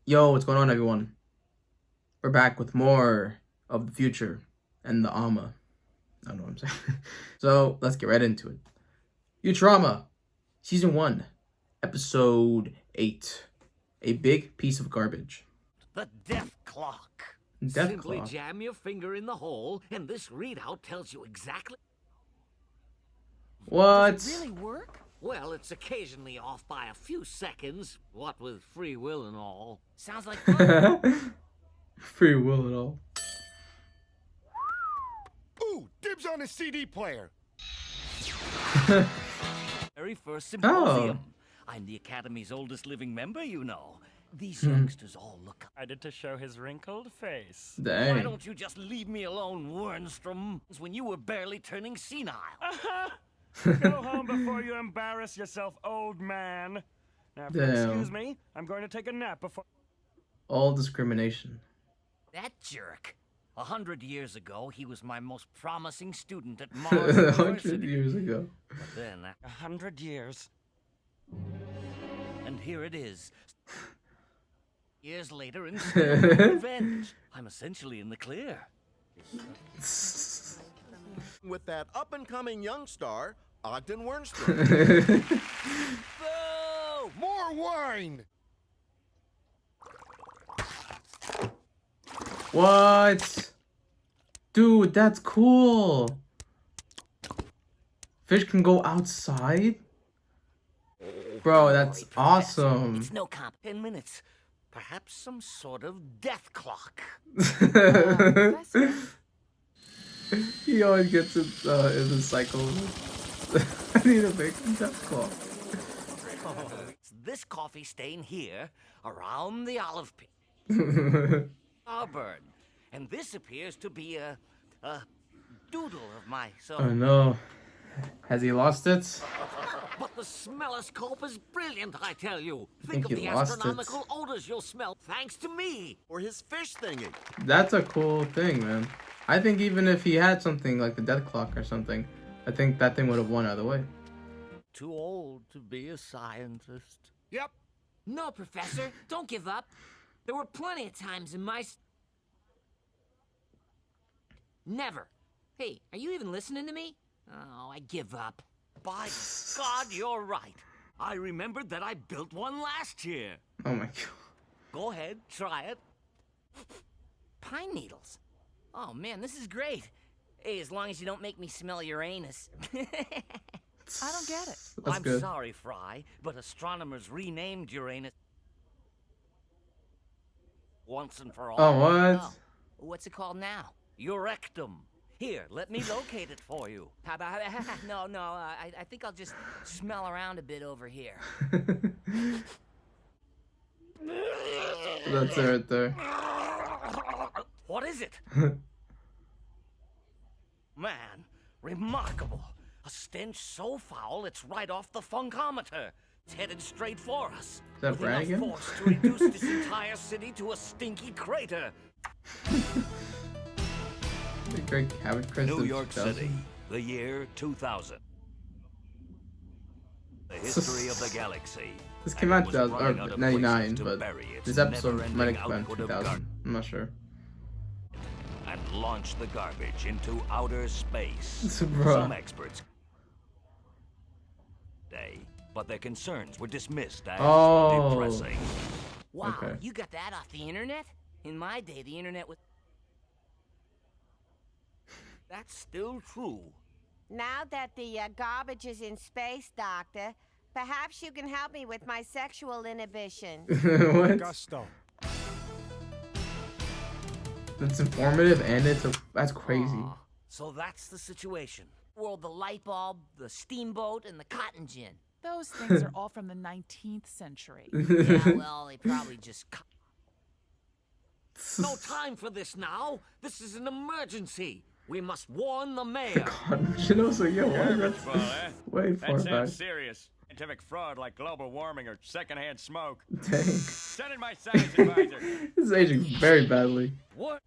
Yo, what's going on, everyone? We're back with more of the future and the Alma. I don't know what I'm saying. So let's get right into it. Futurama, Season 1, Episode 8. A big piece of garbage. The death clock. Death Simply clock. jam your finger in the hole, and this readout tells you exactly. What? Does it really work? Well, it's occasionally off by a few seconds, what with free will and all. Sounds like fun. Free will and all. Ooh, dibs on a CD player. Very first symposium. Oh. I'm the Academy's oldest living member, you know. These youngsters all look up. Decided to show his wrinkled face. Why Dang. don't you just leave me alone, Wernstrom? When you were barely turning senile. Go home before you embarrass yourself, old man. Now, if you'll Damn. excuse me, I'm going to take a nap before... All discrimination. That jerk. 100 years ago, he was my most promising student at Mars 100 University. years ago. But then, 100 years. and here it is. Years later, and still no revenge. I'm essentially in the clear. With that up-and-coming young star, Ogden Wernstrom. Boo! More wine! What? Dude, that's cool. Fish can go outside? Bro, that's Don't worry, Professor. awesome. It's no comp. 10 minutes. Perhaps some sort of death clock. Professor. He always gets it in the cycle. I need to make a death clock. It's this coffee stain here, around the olive pit. Starboard. And this appears to be a doodle of my so. Oh no. Has he lost it? But the smelloscope is brilliant, I tell you. think Think of he the lost it. astronomical odors you'll smell thanks to me. Or his fish thingy. That's a cool thing, man. I think even if he had something like the death clock or something, I think that thing would have won either way. Too old to be a scientist. Yep. No, Professor, don't give up. There were plenty of times in my... Never. Hey, are you even listening to me? Oh, I give up. By God, you're right. I remembered that I built one last year. Oh my god. Go ahead, try it. Pine needles. Oh, man, this is great. Hey, as long as you don't make me smell your anus. I don't get it. That's I'm good. sorry, Fry, but astronomers renamed Uranus once and for all. Oh, what? Oh, what's it called now? Your rectum. Here, let me locate it for you. How about... No, I think I'll just smell around a bit over here. That's it right there. What is it? Man, remarkable. A stench so foul it's right off the funkometer. It's headed straight for us. Is that with Brad enough again? force to reduce this entire city to a stinky crater. The Great Cabbage Crisp New of York 2000. City, the year 2000. The history of the galaxy. This came out And it was 2000 running out or of 99, places to but bury its this episode never-ending might have been output of 2000. I'm not sure. and launch the garbage into outer space. Bruh. Some experts day, but their concerns were dismissed as Oh. depressing. Wow, Okay. you got that off the internet? In my day, the internet was... That's still true. Now that the garbage is in space, Doctor, perhaps you can help me with my sexual inhibition. What? Gusto. That's informative and that's crazy. Aw, so that's the situation. World, the light bulb, the steamboat, and the cotton gin. Those things are all from the 19th century. Yeah, well, they probably just... No time for this now. This is an emergency. We must warn the mayor. God, you know, so yeah, why that's Well, eh? way far That back. sounds serious. Scientific fraud like global warming or secondhand smoke. Dang. Send in my science advisor. This is aging very badly. What?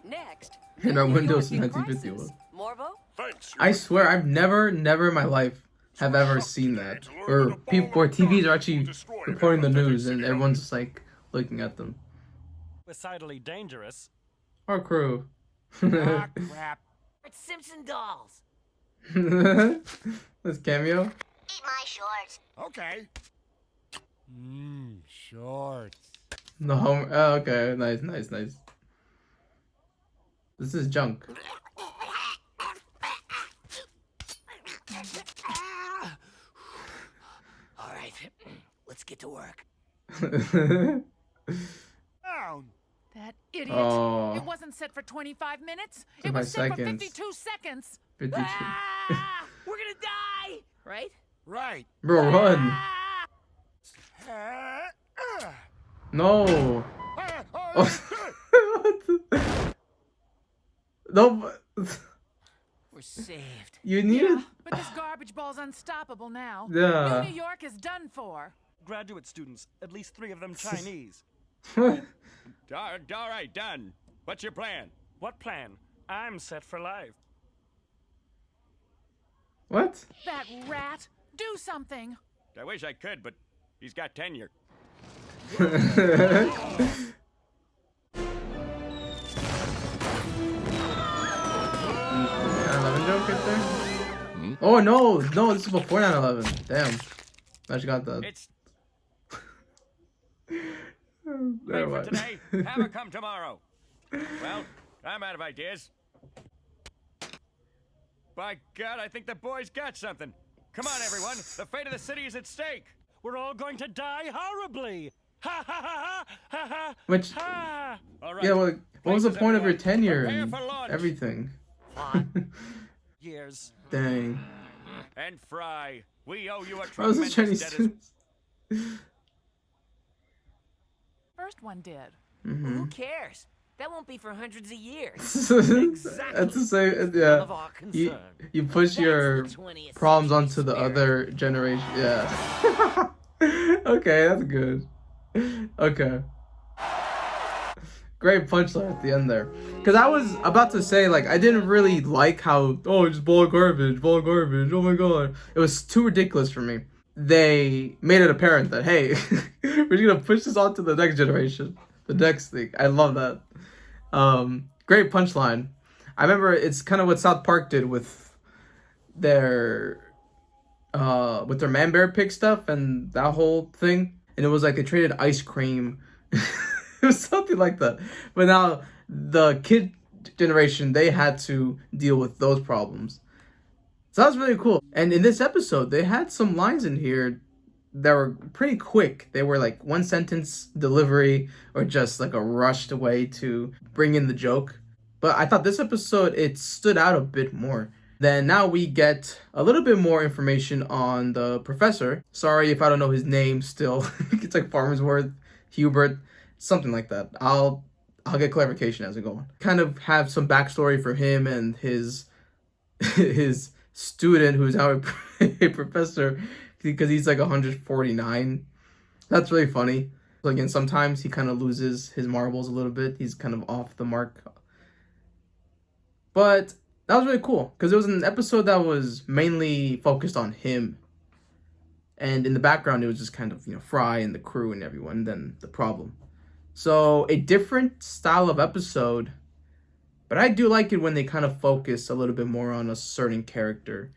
Next, In our New Windows York in 1950 crisis. one. Morvo? Thanks. I swear, I've never in my life have ever seen that. Or people, or TVs are actually reporting the news, and everyone's just like, looking at them. Decidedly dangerous. Our crew. Ah, crap. It's Simpson dolls. This cameo. Eat my shorts. Okay. Shorts. The home. Oh, okay, nice, nice, nice. This is junk. All right, let's get to work. Down. That idiot. Oh. It wasn't set for 25 minutes. It 25 was set for seconds. 52 seconds. 52. Ah, we're gonna die, right? Right. Bro, run. Ah, No. ah, Oh. No. We're saved. You need Yeah, it. but this garbage ball's unstoppable now. Yeah. New York is done for. Graduate students, at least 3 of them Chinese. What? All right, done. What's your plan? What plan? I'm set for life. What? That rat. Do something. I wish I could, but he's got tenure. 9/11 joke right there? Oh no, no, this is before 9/11. Damn. I just got that. It's Never late for mind. today. Have her come tomorrow. Well, I'm out of ideas. By God, I think the boys got something. Come on, everyone. The fate of the city is at stake. We're all going to die horribly. Ha ha ha ha ha Which, ha. All right. yeah, well, what was the point of your tenure Prepare and for launch. everything? Years. Dang. And Fry, we owe you a I was a tremendous Chinese debt as student. First one did. Who cares? That won't be for hundreds of years. That's the same. None Yeah. of our You, concern. you push That's your the 20th problems century onto the spirit. other generation. Yeah. Okay, that's good. Okay. Great punchline at the end there. Because I was about to say, like, I didn't really like how, oh, just ball of garbage, oh my god. It was too ridiculous for me. They made it apparent that, hey, we're just gonna push this on to the next generation. The next thing. I love that. Great punchline. I remember it's kind of what South Park did with their Man Bear Pig stuff and that whole thing. And it was like they traded ice cream. It was something like that. But now the kid generation, they had to deal with those problems. So that was really cool. And in this episode, they had some lines in here that were pretty quick. They were like one sentence delivery or just like a rushed way to bring in the joke. But I thought this episode, it stood out a bit more. Then now we get a little bit more information on the professor. Sorry if I don't know his name still. It's like Farmersworth, Hubert, something like that. I'll get clarification as we go on. Kind of have some backstory for him and his student who's now a professor because he's like 149. That's really funny. So again, sometimes he kind of loses his marbles a little bit. He's kind of off the mark. But that was really cool because it was an episode that was mainly focused on him. And in the background, it was just kind of, Fry and the crew and everyone, and then the problem. So a different style of episode, but I do like it when they kind of focus a little bit more on a certain character.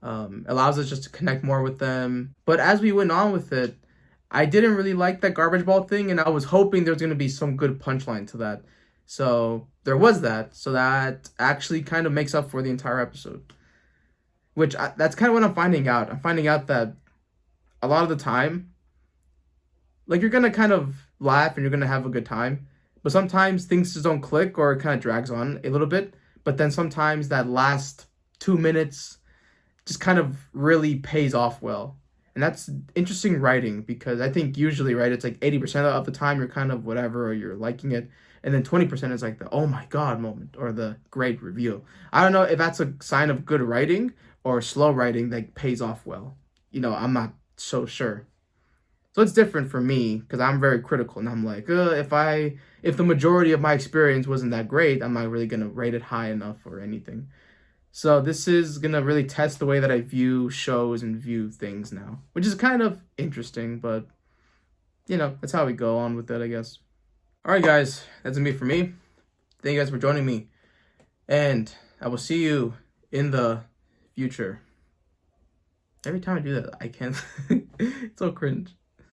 Allows us just to connect more with them. But as we went on with it, I didn't really like that garbage ball thing, and I was hoping there was going to be some good punchline to that. So there was that. So that actually kind of makes up for the entire episode. That's kind of what I'm finding out. I'm finding out that a lot of the time, like, you're going to kind of laugh and you're going to have a good time. But sometimes things just don't click or it kind of drags on a little bit. But then sometimes that last 2 minutes just kind of really pays off well. And that's interesting writing because I think usually, right, it's like 80% of the time you're kind of whatever or you're liking it. And then 20% is like the oh my god moment or the great reveal. I don't know if that's a sign of good writing or slow writing that pays off well. I'm not so sure. So it's different for me because I'm very critical and I'm like, if the majority of my experience wasn't that great, I'm not really going to rate it high enough or anything. So this is going to really test the way that I view shows and view things now, which is kind of interesting, but you know, that's how we go on with it, I guess. Alright guys, that's gonna be for me. Thank you guys for joining me. And I will see you in the future. Every time I do that, I can't. It's so cringe.